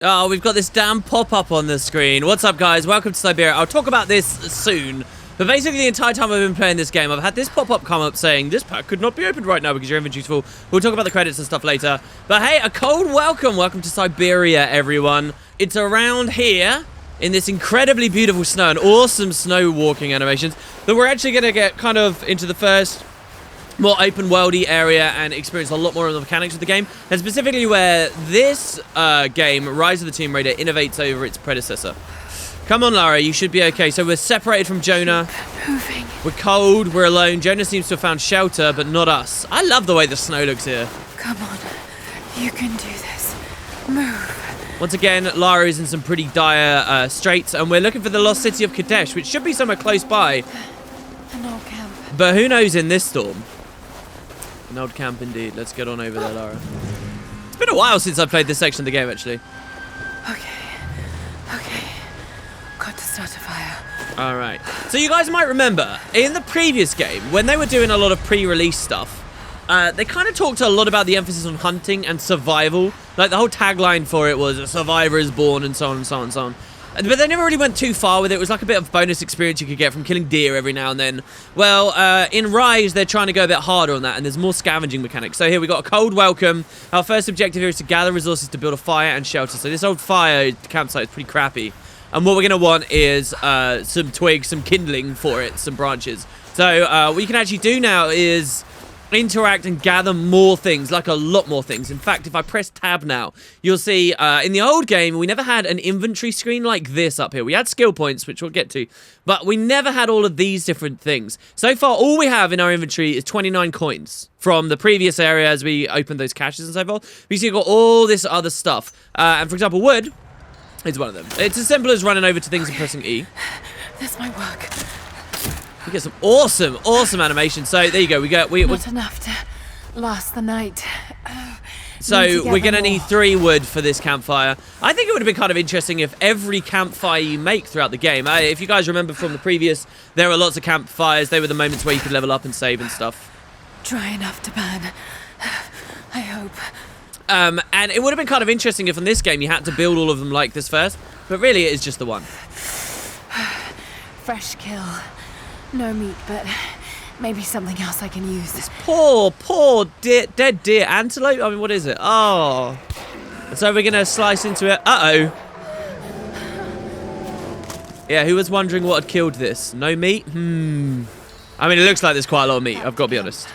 Oh, we've got this damn pop-up on the screen. What's up, guys? Welcome to Siberia. I'll talk about this soon. But basically, the entire time I've been playing this game, I've had this pop-up come up saying, this pack could not be opened right now because your inventory's full. We'll talk about the credits and stuff later. But hey, a cold welcome. Welcome to Siberia, everyone. It's around here in this incredibly beautiful snow and awesome snow walking animations that we're actually going to get kind of into the first more open worldy area and experience a lot more of the mechanics of the game, and specifically where this game, Rise of the Tomb Raider, innovates over its predecessor. Come on, Lara, you should be okay. So we're separated from Jonah. Moving. We're cold, we're alone. Jonah seems to have found shelter, but not us. I love the way the snow looks here. Come on, you can do this. Move. Once again, Lara is in some pretty dire straits, and we're looking for the lost city of Kadesh, which should be somewhere close by. An old camp. But who knows in this storm? An old camp indeed. Let's get on over there, Lara. It's been a while since I played this section of the game, actually. Okay. Got to start a fire. All right. So you guys might remember, in the previous game, when they were doing a lot of pre-release stuff, they kind of talked a lot about the emphasis on hunting and survival. Like, the whole tagline for it was, a survivor is born, and so on and so on and so on. But they never really went too far with it. It was like a bit of bonus experience you could get from killing deer every now and then. Well, in Rise, they're trying to go a bit harder on that, and there's more scavenging mechanics. So here we got a cold welcome. Our first objective here is to gather resources to build a fire and shelter. So this old fire campsite is pretty crappy. And what we're going to want is some twigs, some kindling for it, some branches. So what you can actually do now is interact and gather more things, like a lot more things. In fact, if I press tab now, you'll see in the old game, we never had an inventory screen like this up here. We had skill points, which we'll get to, but we never had all of these different things. So far, all we have in our inventory is 29 coins from the previous area as we opened those caches and so forth. We see you've got all this other stuff. And for example, wood is one of them. It's as simple as running over to things and pressing E. That's my work. We get some awesome animation. So there you go. Not enough to last the night. So we're going to need 3 wood for this campfire. I think it would have been kind of interesting if every campfire you make throughout the game, if you guys remember from the previous, there were lots of campfires. They were the moments where you could level up and save and stuff. Dry enough to burn. I hope. And it would have been kind of interesting if in this game you had to build all of them like this first. But really it is just the one. Fresh kill. No meat, but maybe something else I can use. This poor dead deer antelope. I mean, what is it? Oh. So we're going to slice into it. Uh-oh. Yeah, who was wondering what had killed this? No meat? I mean, it looks like there's quite a lot of meat, I've got to be honest.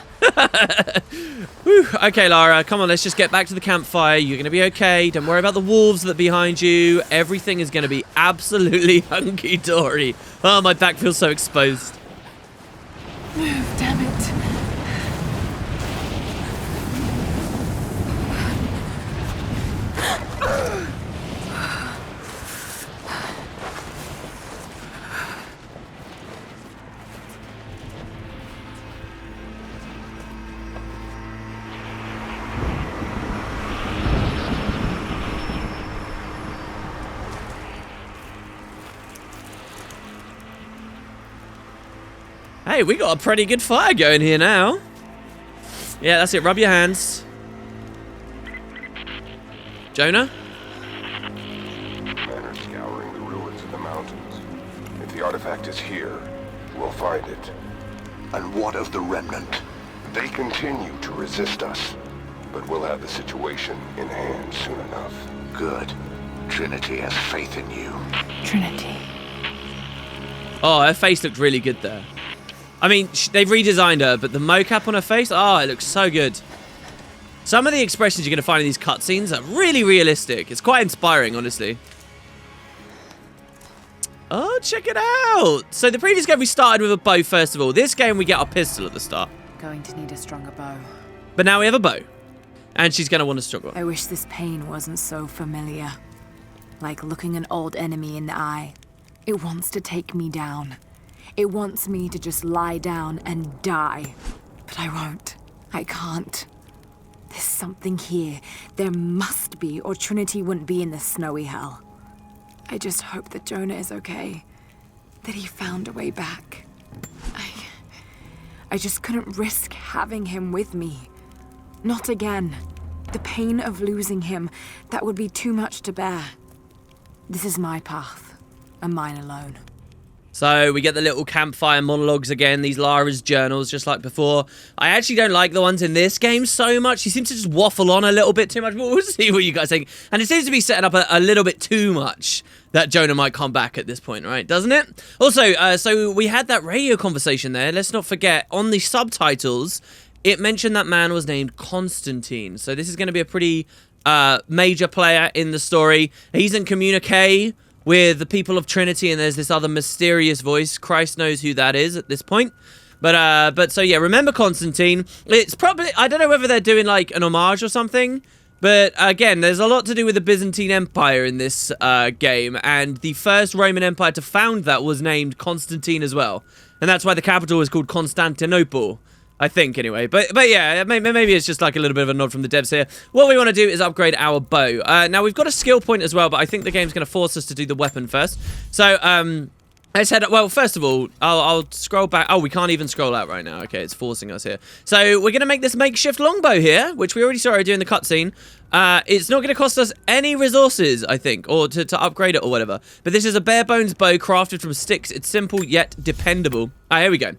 Whew. Okay, Lara, come on, let's just get back to the campfire. You're going to be okay. Don't worry about the wolves that are behind you. Everything is going to be absolutely hunky-dory. Oh, my back feels so exposed. Move, damn it. Hey, we got a pretty good fire going here now. Yeah, that's it. Rub your hands. Jonah? Men are scouring the ruins of the mountains. If the artifact is here, we'll find it. And what of the remnant? They continue to resist us, but we'll have the situation in hand soon enough. Good. Trinity has faith in you. Trinity. Oh, her face looked really good there. I mean, they've redesigned her, but the mocap on her face, oh, it looks so good. Some of the expressions you're going to find in these cutscenes are really realistic. It's quite inspiring, honestly. Oh, check it out. So the previous game, we started with a bow, first of all. This game, we get our pistol at the start. Going to need a stronger bow. But now we have a bow. And she's going to want a stronger one. I wish this pain wasn't so familiar. Like looking an old enemy in the eye. It wants to take me down. It wants me to just lie down and die. But I won't. I can't. There's something here. There must be, or Trinity wouldn't be in this snowy hell. I just hope that Jonah is okay. That he found a way back. I just couldn't risk having him with me. Not again. The pain of losing him, that would be too much to bear. This is my path, and mine alone. So we get the little campfire monologues again, these Lara's journals, just like before. I actually don't like the ones in this game so much. She seems to just waffle on a little bit too much, but we'll see what you guys think. And it seems to be setting up a little bit too much that Jonah might come back at this point, right? Doesn't it? Also, so we had that radio conversation there. Let's not forget, on the subtitles, it mentioned that man was named Constantine. So this is going to be a pretty major player in the story. He's in communique with the people of Trinity, and there's this other mysterious voice. Christ knows who that is at this point. But so yeah, remember Constantine. It's probably, I don't know whether they're doing like an homage or something, but again, there's a lot to do with the Byzantine Empire in this game, and the first Roman Empire to found that was named Constantine as well. And that's why the capital is called Constantinople, I think, anyway. But yeah, maybe it's just like a little bit of a nod from the devs here. What we want to do is upgrade our bow. Now, we've got a skill point as well, but I think the game's going to force us to do the weapon first. So, let's head up. Well, first of all, I'll scroll back. Oh, we can't even scroll out right now. Okay, it's forcing us here. So, we're going to make this makeshift longbow here, which we already saw her do in the cutscene. It's not going to cost us any resources, I think, or to upgrade it or whatever. But this is a bare bones bow crafted from sticks. It's simple yet dependable. Here we go.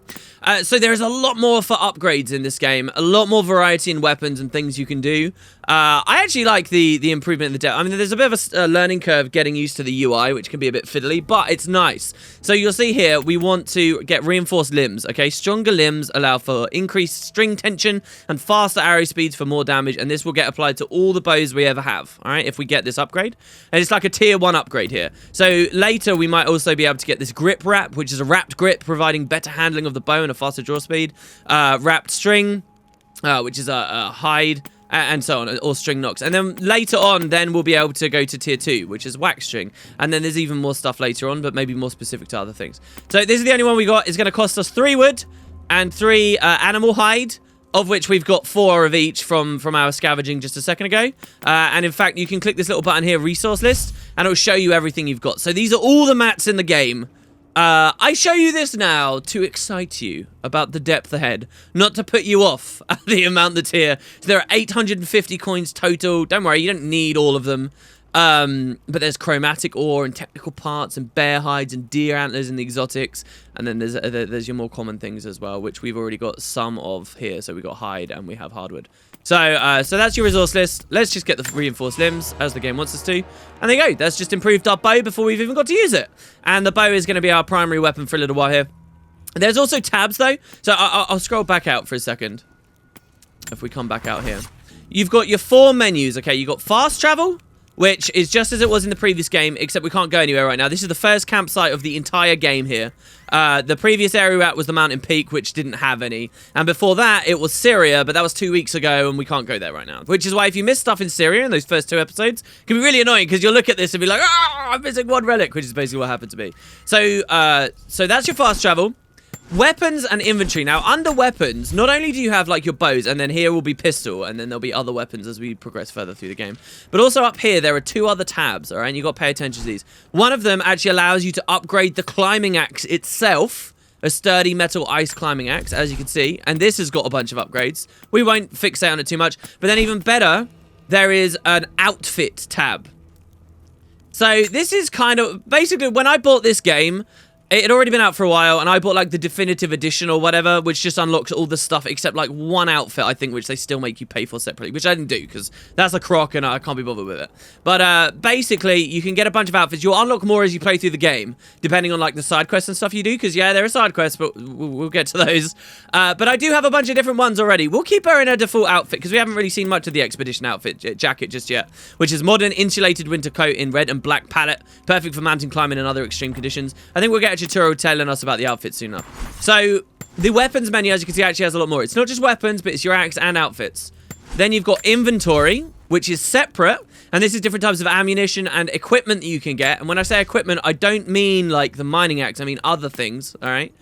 So there is a lot more for upgrades in this game. A lot more variety in weapons and things you can do. I actually like the improvement in the depth. I mean, there's a bit of a learning curve getting used to the UI, which can be a bit fiddly, but it's nice. So you'll see here, we want to get reinforced limbs, okay? Stronger limbs allow for increased string tension and faster arrow speeds for more damage, and this will get applied to all the bows we ever have, all right, if we get this upgrade. And it's like a tier 1 upgrade here. So later, we might also be able to get this grip wrap, which is a wrapped grip, providing better handling of the bow and a faster draw speed. Wrapped string, which is a hide, and so on, or string knocks. And then later on, then we'll be able to go to tier 2, which is wax string. And then there's even more stuff later on, but maybe more specific to other things. So this is the only one we got. It's going to cost us 3 wood and 3 animal hide, of which we've got 4 of each from our scavenging just a second ago. And in fact, you can click this little button here, resource list, and it'll show you everything you've got. So these are all the mats in the game. I show you this now to excite you about the depth ahead, not to put you off at the amount that's here. So there are 850 coins total. Don't worry, you don't need all of them. But there's chromatic ore and technical parts and bear hides and deer antlers and the exotics. And then there's your more common things as well, which we've already got some of here. So we got hide and we have hardwood. So that's your resource list. Let's just get the reinforced limbs as the game wants us to. And there you go. That's just improved our bow before we've even got to use it. And the bow is going to be our primary weapon for a little while here. There's also tabs though. So I'll scroll back out for a second. If we come back out here. You've got your 4 menus. Okay, you've got fast travel, which is just as it was in the previous game, except we can't go anywhere right now. This is the first campsite of the entire game here. The previous area we're at was the mountain peak, which didn't have any. And before that, it was Syria, but that was 2 weeks ago, and we can't go there right now. Which is why if you miss stuff in Syria in those first 2 episodes, it can be really annoying, because you'll look at this and be like, I'm missing 1 relic, which is basically what happened to me. So that's your fast travel. Weapons and inventory. Now, under weapons, not only do you have, like, your bows, and then here will be pistol, and then there'll be other weapons as we progress further through the game. But also up here, there are 2 other tabs, all right? And you've got to pay attention to these. One of them actually allows you to upgrade the climbing axe itself, a sturdy metal ice climbing axe, as you can see. And this has got a bunch of upgrades. We won't fixate on it too much. But then even better, there is an outfit tab. So this is kind of, basically, when I bought this game, it had already been out for a while, and I bought, like, the definitive edition or whatever, which just unlocks all the stuff except, like, 1 outfit, I think, which they still make you pay for separately, which I didn't do, because that's a crock, and I can't be bothered with it. But, basically, you can get a bunch of outfits. You'll unlock more as you play through the game, depending on, like, the side quests and stuff you do, because, yeah, there are side quests, but we'll get to those. But I do have a bunch of different ones already. We'll keep her in her default outfit, because we haven't really seen much of the expedition outfit jacket just yet, which is modern insulated winter coat in red and black palette, perfect for mountain climbing and other extreme conditions. I think we'll get a tutorial telling us about the outfit soon enough. So the weapons menu, as you can see, actually has a lot more. It's not just weapons, but it's your axe and outfits. Then you've got inventory, which is separate, and this is different types of ammunition and equipment that you can get. And when I say equipment, I don't mean like the mining axe, I mean other things, all right?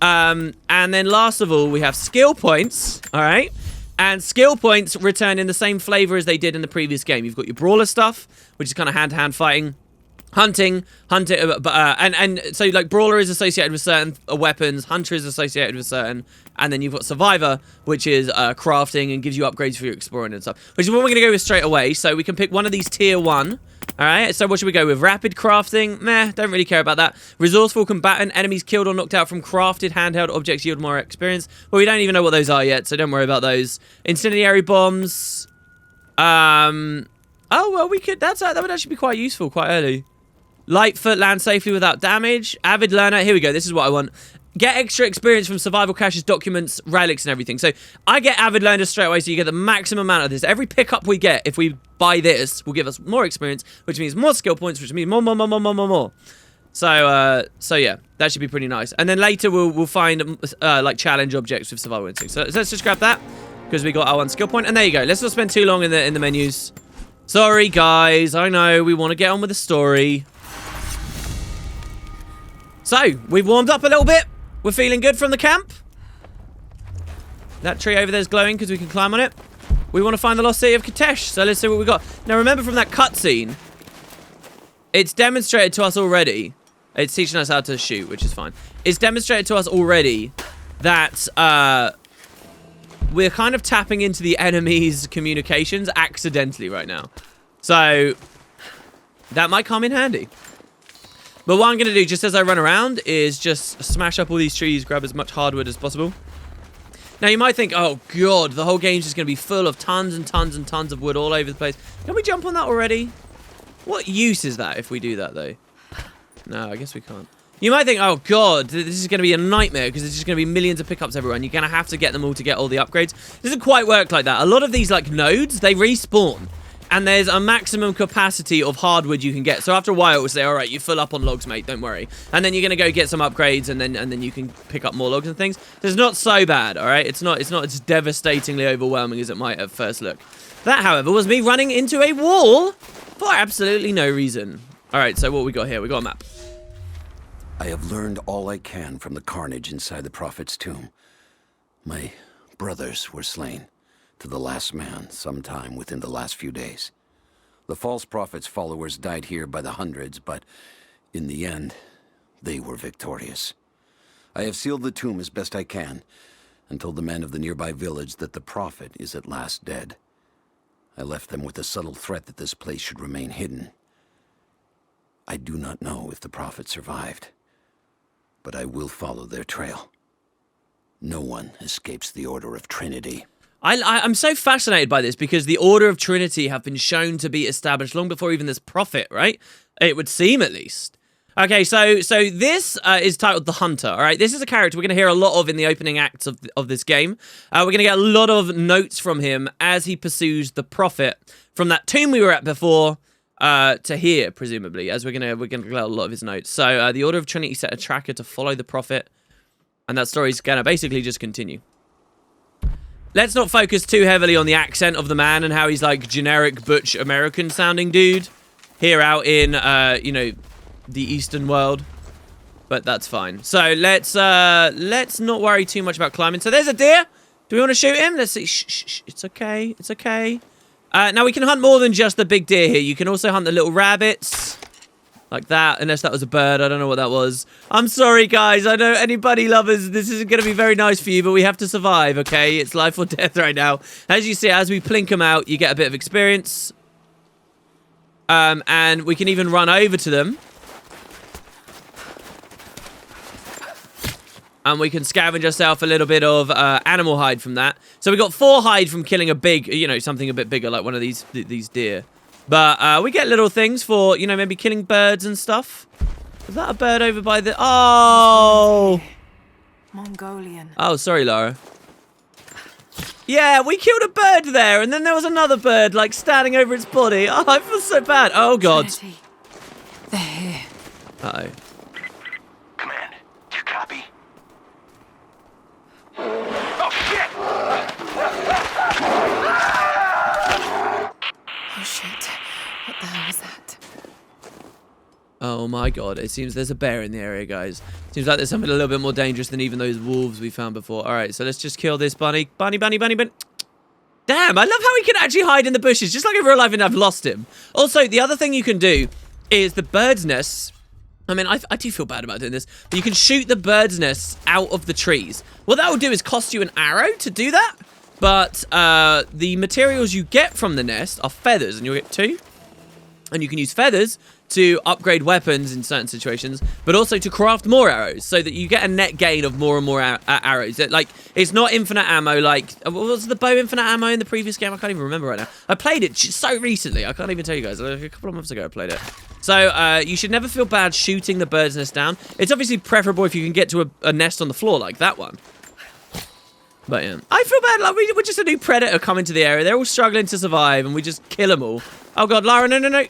And then last of all, we have skill points, all right? And skill points return in the same flavor as they did in the previous game. You've got your brawler stuff, which is kind of hand-to-hand fighting. Hunting, and so like brawler is associated with certain weapons, hunter is associated with certain, and then you've got survivor, which is crafting and gives you upgrades for your exploring and stuff, which is what we're going to go with straight away. So we can pick one of these tier 1 All right, so what should we go with? Rapid crafting? Meh, don't really care about that. Resourceful combatant. Enemies killed or knocked out from crafted handheld objects yield more experience. Well, we don't even know what those are yet, so don't worry about those. Incendiary bombs. Oh, well, we could... that would actually be quite useful quite early. Lightfoot, land safely without damage. Avid learner. Here we go. This is what I want. Get extra experience from survival caches, documents, relics, and everything. So I get Avid Learner straight away, so you get the maximum amount of this. Every pickup we get, if we buy this, will give us more experience, which means more skill points, which means more. So yeah, that should be pretty nice. And then later we'll find like challenge objects with survival instinct. So let's just grab that because we got our 1 skill point. And there you go. Let's not spend too long in the menus. Sorry guys, I know we want to get on with the story. So we've warmed up a little bit. We're feeling good from the camp. That tree over there is glowing because we can climb on it. We want to find the lost city of Kadesh. So let's see what we got. Now remember from that cutscene, it's demonstrated to us already. It's teaching us how to shoot, which is fine. It's demonstrated to us already that we're kind of tapping into the enemy's communications accidentally right now. So that might come in handy. But what I'm going to do, just as I run around, is just smash up all these trees, grab as much hardwood as possible. Now, you might think, oh, God, the whole game's just going to be full of tons and tons and tons of wood all over the place. Can we jump on that already? What use is that if we do that, though? No, I guess we can't. You might think, oh, God, this is going to be a nightmare because there's just going to be millions of pickups everywhere, and you're going to have to get them all to get all the upgrades. It doesn't quite work like that. A lot of these, like, nodes, they respawn. And there's a maximum capacity of hardwood you can get. So after a while, it will say, all right, you fill up on logs, mate. Don't worry. And then you're going to go get some upgrades, and then you can pick up more logs and things. So it's not so bad, all right? It's not as devastatingly overwhelming as it might at first look. That, however, was me running into a wall for absolutely no reason. All right, so what we got here? We got a map. I have learned all I can from the carnage inside the Prophet's tomb. My brothers were slain. To the last man sometime within the last few days. The false prophet's followers died here by the hundreds, but in the end, they were victorious. I have sealed the tomb as best I can and told the men of the nearby village that the prophet is at last dead. I left them with the subtle threat that this place should remain hidden. I do not know if the prophet survived, but I will follow their trail. No one escapes the Order of Trinity. I'm so fascinated by this because the Order of Trinity have been shown to be established long before even this prophet, right? It would seem, at least. Okay, so this is titled The Hunter, all right? This is a character we're going to hear a lot of in the opening acts of this game. We're going to get a lot of notes from him as he pursues the prophet from that tomb we were at before to here, presumably, as we're gonna get a lot of his notes. So the Order of Trinity set a tracker to follow the prophet, and that story's going to basically just continue. Let's not focus too heavily on the accent of the man and how he's like generic butch American sounding dude here out in, you know, the Eastern world. But that's fine. So let's not worry too much about climbing. So there's a deer. Do we want to shoot him? Let's see. Shh. It's okay. It's okay. Now we can hunt more than just the big deer here. You can also hunt the little rabbits. Like that, unless that was a bird. I don't know what that was. I'm sorry, guys. I know any bunny lovers, this isn't going to be very nice for you, but we have to survive, okay? It's life or death right now. As you see, as we plink them out, you get a bit of experience. And we can even run over to them. And we can scavenge ourselves a little bit of animal hide from that. So we got 4 hide from killing a big, you know, something a bit bigger, like one of these deer. But we get little things for, you know, maybe killing birds and stuff. Is that a bird over by the... Oh! Mongolian. Oh, sorry, Lara. Yeah, we killed a bird there, and then there was another bird, like, standing over its body. Oh, I feel so bad. Oh, God. Trinity. They're here. Uh-oh. Command, do you copy? Oh, shit! Oh, shit. What the hell was that? Oh, my God. It seems there's a bear in the area, guys. Seems like there's something a little bit more dangerous than even those wolves we found before. All right, so let's just kill this bunny. Bunny. Damn, I love how he can actually hide in the bushes, just like in real life, and I've lost him. Also, the other thing you can do is the bird's nests. I mean, I do feel bad about doing this, but you can shoot the bird's nests out of the trees. What that will do is cost you an arrow to do that, but the materials you get from the nest are feathers, and you'll get 2. And you can use feathers to upgrade weapons in certain situations, but also to craft more arrows so that you get a net gain of more and more arrows. Like, it's not infinite ammo like... Was the bow infinite ammo in the previous game? I can't even remember right now. I played it so recently. I can't even tell you guys. A couple of months ago I played it. So, you should never feel bad shooting the bird's nest down. It's obviously preferable if you can get to a nest on the floor like that one. But yeah, I feel bad. Like, we're just a new predator coming to the area. They're all struggling to survive, and we just kill them all. Oh god, Lara, no.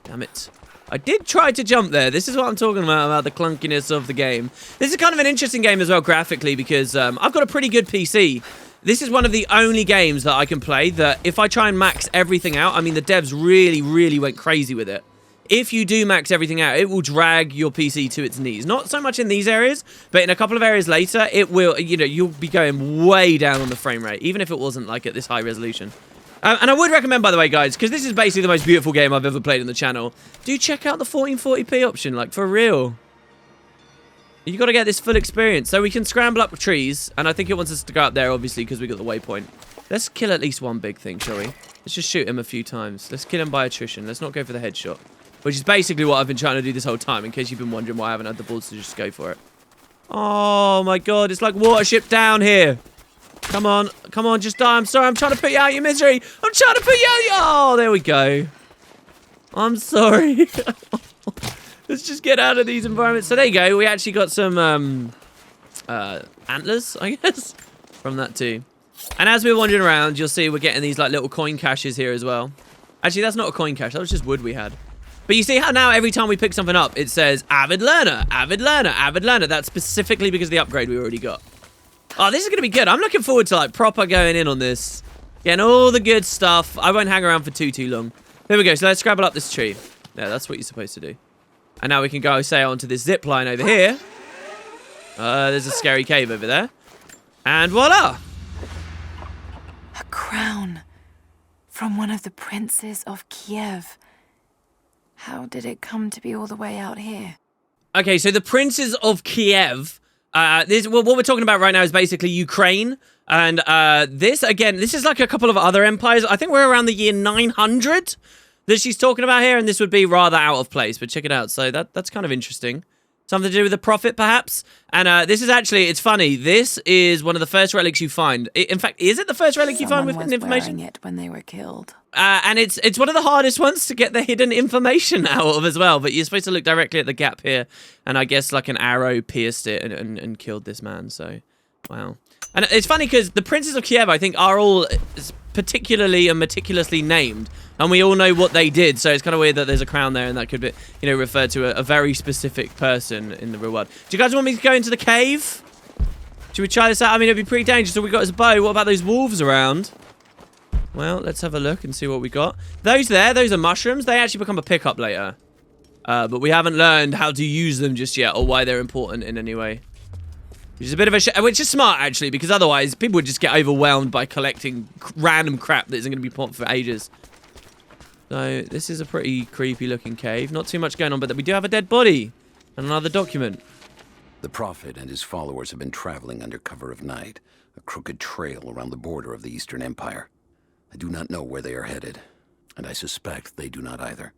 Damn it. I did try to jump there. This is what I'm talking about the clunkiness of the game. This is kind of an interesting game as well graphically because I've got a pretty good PC. This is one of the only games that I can play that if I try and max everything out, I mean, the devs really went crazy with it. If you do max everything out, it will drag your PC to its knees. Not so much in these areas, but in a couple of areas later, it will, you know, you'll be going way down on the frame rate, even if it wasn't like at this high resolution. And I would recommend, by the way, guys, because this is basically the most beautiful game I've ever played on the channel, do check out the 1440p option, like, for real. You got to get this full experience. So we can scramble up trees, and I think it wants us to go up there, obviously, because we got the waypoint. Let's kill at least one big thing, shall we? Let's just shoot him a few times. Let's kill him by attrition. Let's not go for the headshot. Which is basically what I've been trying to do this whole time, in case you've been wondering why I haven't had the balls to just go for it. Oh my god, it's like Watership Down here. Come on, just die. I'm sorry, I'm trying to put you out of your misery. I'm trying to put you out. Oh, there we go. I'm sorry. Let's just get out of these environments. So there you go. We actually got some antlers, I guess, from that too. And as we're wandering around, you'll see we're getting these like little coin caches here as well. Actually, that's not a coin cache. That was just wood we had. But you see how now every time we pick something up, it says Avid Learner, Avid Learner, Avid Learner. That's specifically because of the upgrade we already got. Oh, this is going to be good. I'm looking forward to like proper going in on this. Getting all the good stuff. I won't hang around for too long. Here we go. So let's scrabble up this tree. Yeah, that's what you're supposed to do. And now we can go sail onto this zip line over here. There's a scary cave over there. And voila. A crown from one of the princes of Kiev. How did it come to be all the way out here? Okay, so the princes of Kiev. What we're talking about right now is basically Ukraine. And this is like a couple of other empires. I think we're around the year 900 that she's talking about here. And this would be rather out of place. But check it out. So that's kind of interesting. Something to do with the prophet, perhaps? And this is actually, it's funny. This is one of the first relics you find. In fact, is it the first relic you find with hidden information? It when they were killed. And it's one of the hardest ones to get the hidden information out of as well. But you're supposed to look directly at the gap here. And I guess like an arrow pierced it and killed this man. So, wow. And it's funny because the princes of Kiev, I think, are all particularly and meticulously named. And we all know what they did. So it's kind of weird that there's a crown there and that could be, you know, referred to a very specific person in the real world. Do you guys want me to go into the cave? Should we try this out? I mean, it'd be pretty dangerous. So we got his bow. What about those wolves around? Well, let's have a look and see what we got. Those are mushrooms. They actually become a pickup later. But we haven't learned how to use them just yet or why they're important in any way. Which is a bit of a which is smart, actually, because otherwise people would just get overwhelmed by collecting random crap that isn't going to be popped for ages. So, this is a pretty creepy-looking cave. Not too much going on, but we do have a dead body and another document. The Prophet and his followers have been traveling under cover of night, a crooked trail around the border of the Eastern Empire. I do not know where they are headed, and I suspect they do not either.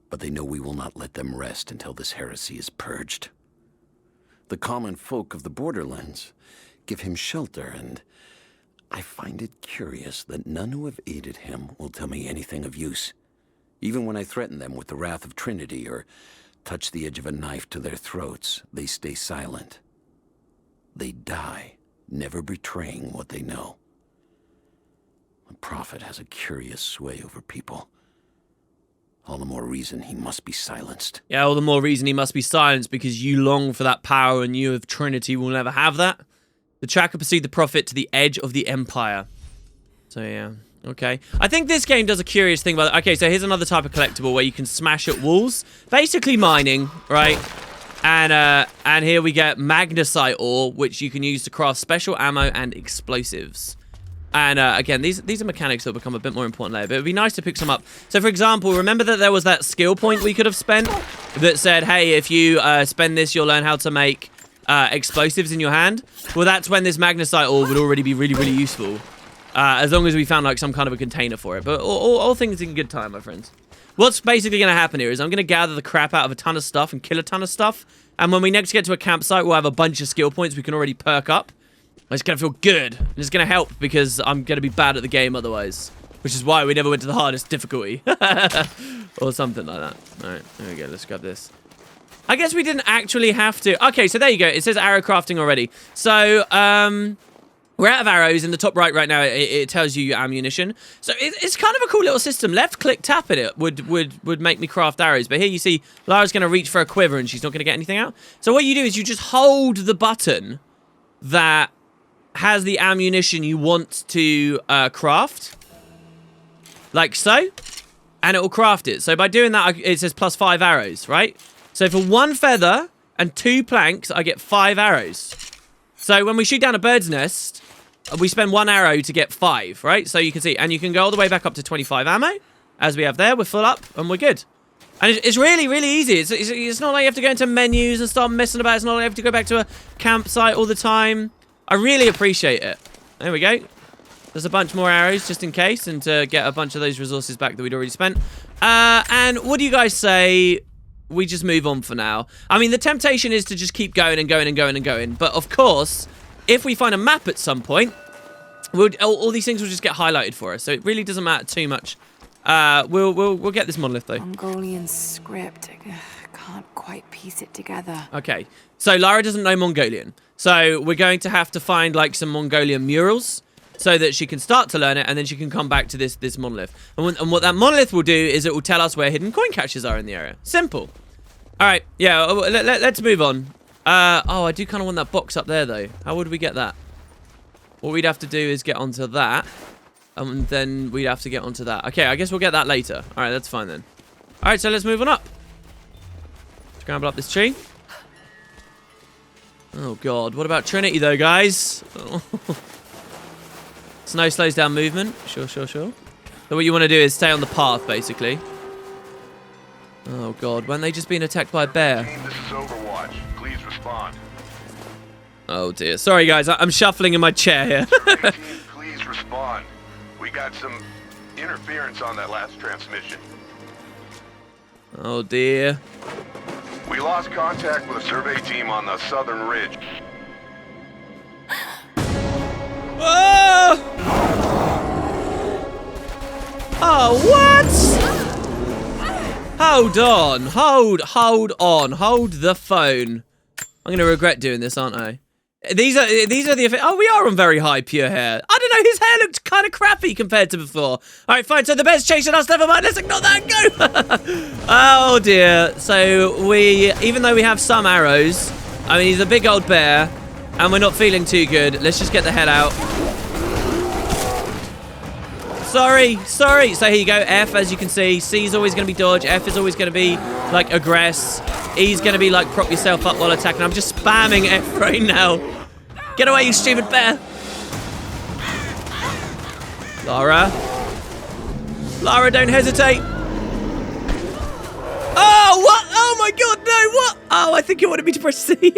But they know we will not let them rest until this heresy is purged. The common folk of the borderlands give him shelter, and I find it curious that none who have aided him will tell me anything of use. Even when I threaten them with the wrath of Trinity or touch the edge of a knife to their throats, they stay silent. They die, never betraying what they know. The Prophet has a curious sway over people. All the more reason he must be silenced. Yeah, all the more reason he must be silenced because you long for that power and you of Trinity will never have that. The tracker pursued the Prophet to the edge of the Empire. So, yeah. Okay. I think this game does a curious thing about it. Okay, so here's another type of collectible where you can smash at walls. Basically mining, right? And here we get magnesite ore, which you can use to craft special ammo and explosives. And again, these are mechanics that will become a bit more important later, but it would be nice to pick some up. So, for example, remember that there was that skill point we could have spent that said, hey, if you spend this, you'll learn how to make explosives in your hand? Well, that's when this magnesite ore would already be really useful. as long as we found like some kind of a container for it. But all things in good time, my friends. What's basically going to happen here is I'm going to gather the crap out of a ton of stuff and kill a ton of stuff. And when we next get to a campsite, we'll have a bunch of skill points we can already perk up. It's going to feel good. And it's going to help because I'm going to be bad at the game otherwise. Which is why we never went to the hardest difficulty. Or something like that. Alright, there we go. Let's grab this. I guess we didn't actually have to. Okay, so there you go. It says arrow crafting already. So, we're out of arrows. In the top right now, it tells you your ammunition. So it's kind of a cool little system. Left click tapping it would make me craft arrows. But here you see Lara's going to reach for a quiver and she's not going to get anything out. So what you do is you just hold the button that has the ammunition you want to craft. Like so. And it will craft it. So by doing that, it says +5 arrows, right? So for 1 feather and 2 planks, I get 5 arrows. So when we shoot down a bird's nest, we spend 1 arrow to get 5, right? So you can see, and you can go all the way back up to 25 ammo, as we have there. We're full up, and we're good. And it's really, really easy. It's not like you have to go into menus and start messing about. It's not like you have to go back to a campsite all the time. I really appreciate it. There we go. There's a bunch more arrows, just in case, and to get a bunch of those resources back that we'd already spent. And what do you guys say we just move on for now? I mean, the temptation is to just keep going and going and going and going. But, of course, if we find a map at some point, all these things will just get highlighted for us. So it really doesn't matter too much. We'll get this monolith, though. Mongolian script. I can't quite piece it together. Okay. So Lara doesn't know Mongolian. So we're going to have to find, like, some Mongolian murals so that she can start to learn it, and then she can come back to this monolith. And what that monolith will do is it will tell us where hidden coin caches are in the area. Simple. All right. Yeah, let's move on. Oh, I do kind of want that box up there, though. How would we get that? What we'd have to do is get onto that, and then we'd have to get onto that. Okay, I guess we'll get that later. All right, that's fine then. All right, so let's move on up. Scramble up this tree. Oh, God. What about Trinity, though, guys? Snow slows down movement. Sure. So what you want to do is stay on the path, basically. Oh, God. Weren't they just being attacked by a bear? Team, this is Overwatch. Please respond. Oh, dear. Sorry, guys. I'm shuffling in my chair here. Team, please respond. We got some interference on that last transmission. Oh, dear. We lost contact with a survey team on the southern ridge. Oh! Oh, what? Hold on. Hold on. Hold the phone. I'm going to regret doing this, aren't I? These are the... Oh, we are on very high pure hair. I don't know. His hair looked kind of crappy compared to before. All right, fine. So the bear's chasing us. Never mind. Let's ignore that and go. Oh, dear. So even though we have some arrows, I mean, he's a big old bear, and we're not feeling too good. Let's just get the head out. Sorry. So here you go. F, as you can see. C is always going to be dodge. F is always going to be, like, aggress. E's going to be, like, prop yourself up while attacking. I'm just spamming F right now. Get away, you stupid bear. Lara, don't hesitate. Oh, what? Oh, my God, no, what? Oh, I think you wanted me to press C.